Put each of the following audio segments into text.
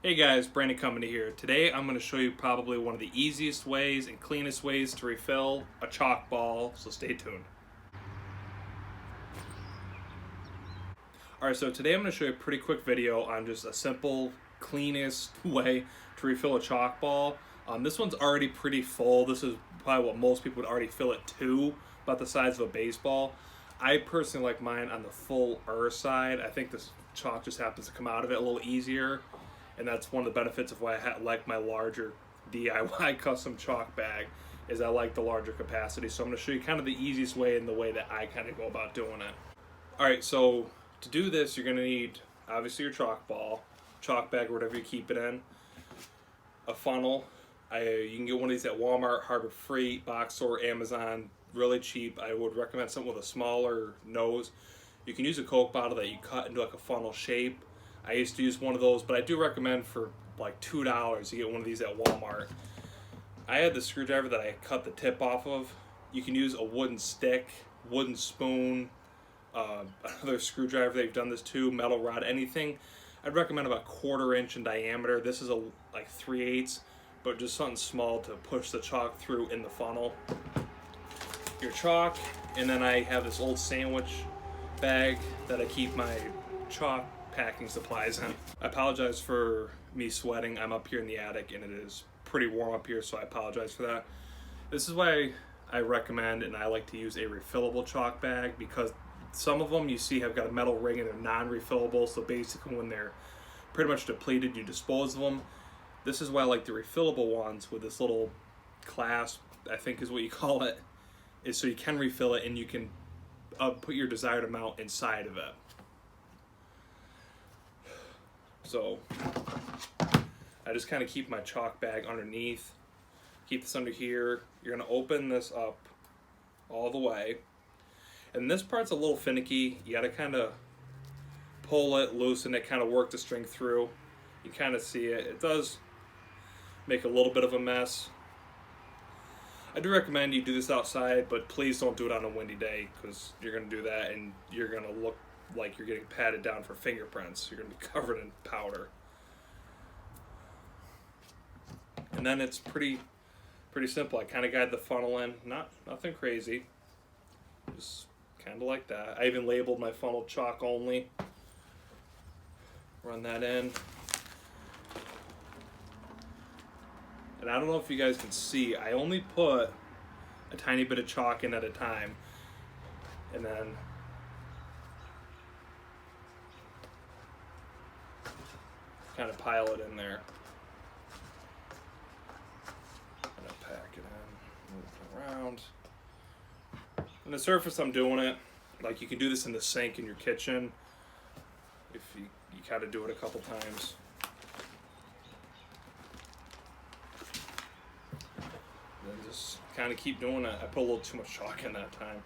Hey guys, Brandon Company here. Today I'm going to show you probably one of the easiest ways and cleanest ways to refill a chalk ball, so stay tuned. Alright, so today I'm going to show you a pretty quick video on just a simple, cleanest way to refill a chalk ball. This one's already pretty full. This is probably what most people would already fill it to, about the size of a baseball. I personally like mine on the fuller side. I think this chalk just happens to come out of it a little easier. And that's one of the benefits of why I like my larger DIY custom chalk bag, is I like the larger capacity. So I'm going to show you kind of the easiest way and the way that I kind of go about doing it. Alright, so to do this, you're going to need obviously your chalk ball, chalk bag, or whatever you keep it in, a funnel. You can get one of these at Walmart, Harbor Freight, box store, Amazon, really cheap. I would recommend something with a smaller nose. You can use a Coke bottle that you cut into like a funnel shape. I used to use one of those, but I do recommend for like $2 you get one of these at Walmart. I had the screwdriver that I cut the tip off of. You can use a wooden stick, wooden spoon, another screwdriver that you've done this to, metal rod, anything. I'd recommend about 1/4 inch in diameter. This is like 3/8, but just something small to push the chalk through in the funnel. Your chalk, and then I have this old sandwich bag that I keep my chalk packing supplies in. I apologize for me sweating. I'm up here in the attic and it is pretty warm up here, so I apologize for that. This is why I recommend and I like to use a refillable chalk bag, because some of them you see have got a metal ring and they're non-refillable, so basically when they're pretty much depleted you dispose of them. This is why I like the refillable ones with this little clasp, I think is what you call it, is so you can refill it and you can put your desired amount inside of it. So I just kind of keep my chalk bag underneath, keep this under here. You're going to open this up all the way, and this part's a little finicky. You got to kind of pull it, loosen it, kind of work the string through. You kind of see it. It does make a little bit of a mess. I do recommend you do this outside, but please don't do it on a windy day, because you're going to do that and you're going to look like you're getting patted down for fingerprints. You're going to be covered in powder. And then it's pretty simple. I kind of guide the funnel in, nothing crazy, just kind of like that. I even labeled my funnel chalk only. Run that in. And I don't know if you guys can see, I only put a tiny bit of chalk in at a time, and then kind of pile it in there. Kind of pack it in, move it around. On the surface I'm doing it, like you can do this in the sink in your kitchen if you kind of do it a couple times. Then just kind of keep doing it. I put a little too much chalk in that time.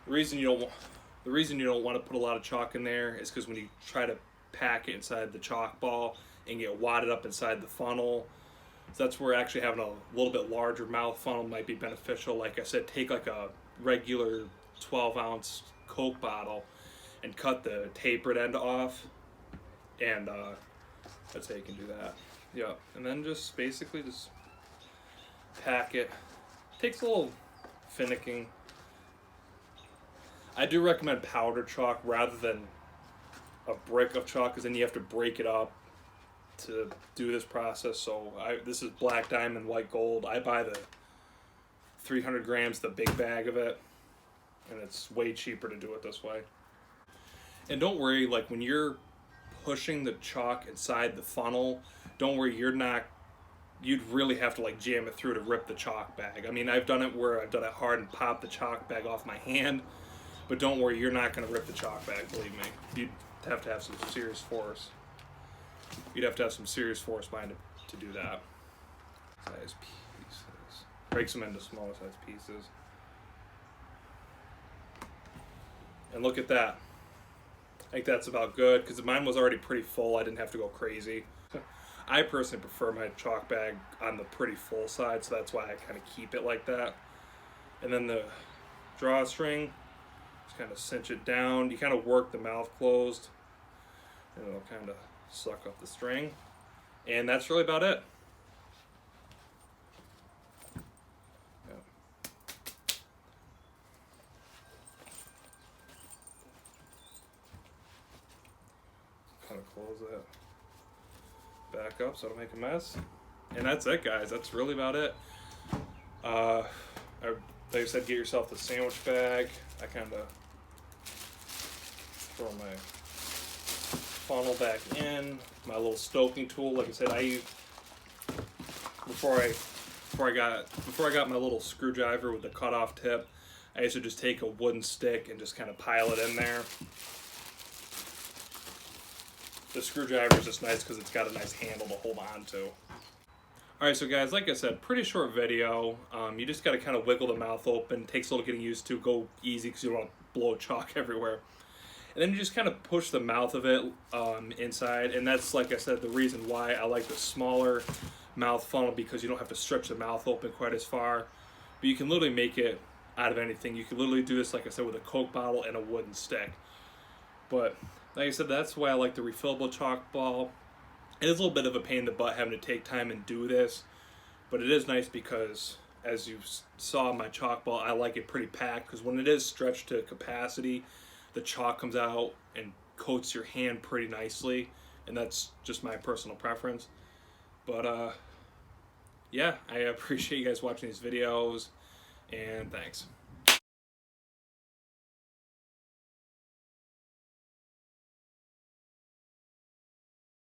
The reason you don't want to put a lot of chalk in there is because when you try to pack it inside the chalk ball and get wadded up inside the funnel, so that's where actually having a little bit larger mouth funnel might be beneficial. Like I said, take like a regular 12-ounce Coke bottle and cut the tapered end off, and that's how you can do that. Yeah, and then just basically just pack it. Takes a little finicking. I do recommend powdered chalk rather than a brick of chalk, because then you have to break it up to do this process. So this is black diamond white gold. I buy the 300 grams, the big bag of it, and it's way cheaper to do it this way. And don't worry, like when you're pushing the chalk inside the funnel, don't worry, you'd really have to like jam it through to rip the chalk bag. I mean, I've done it where I've done it hard and popped the chalk bag off my hand, but don't worry, you're not going to rip the chalk bag, believe me. You'd have to have some serious force. You'd have to have some serious force behind it to do that. Size pieces. Breaks them into smaller size pieces. And look at that. I think that's about good, because mine was already pretty full. I didn't have to go crazy. I personally prefer my chalk bag on the pretty full side, so that's why I kind of keep it like that. And then the drawstring, just kind of cinch it down. You kind of work the mouth closed, and it'll kind of suck up the string, and that's really about it. Kind of close that back up so I don't make a mess. And that's it, guys. That's really about it. Like I said, get yourself the sandwich bag. I kind of throw my funnel back in. My little stoking tool. Like I said, I use before I got my little screwdriver with the cutoff tip. I used to just take a wooden stick and just kind of pile it in there. The screwdriver is just nice because it's got a nice handle to hold on to. Alright, so guys, like I said, pretty short video. You just got to kind of wiggle the mouth open. It takes a little getting used to. Go easy because you don't want to blow chalk everywhere. And then you just kind of push the mouth of it inside. And that's, like I said, the reason why I like the smaller mouth funnel, because you don't have to stretch the mouth open quite as far. But you can literally make it out of anything. You can literally do this, like I said, with a Coke bottle and a wooden stick. But like I said, that's why I like the refillable chalk ball. It is a little bit of a pain in the butt having to take time and do this, but it is nice because, as you saw in my chalk ball, I like it pretty packed, because when it is stretched to capacity, the chalk comes out and coats your hand pretty nicely, and that's just my personal preference. But yeah, I appreciate you guys watching these videos, and thanks.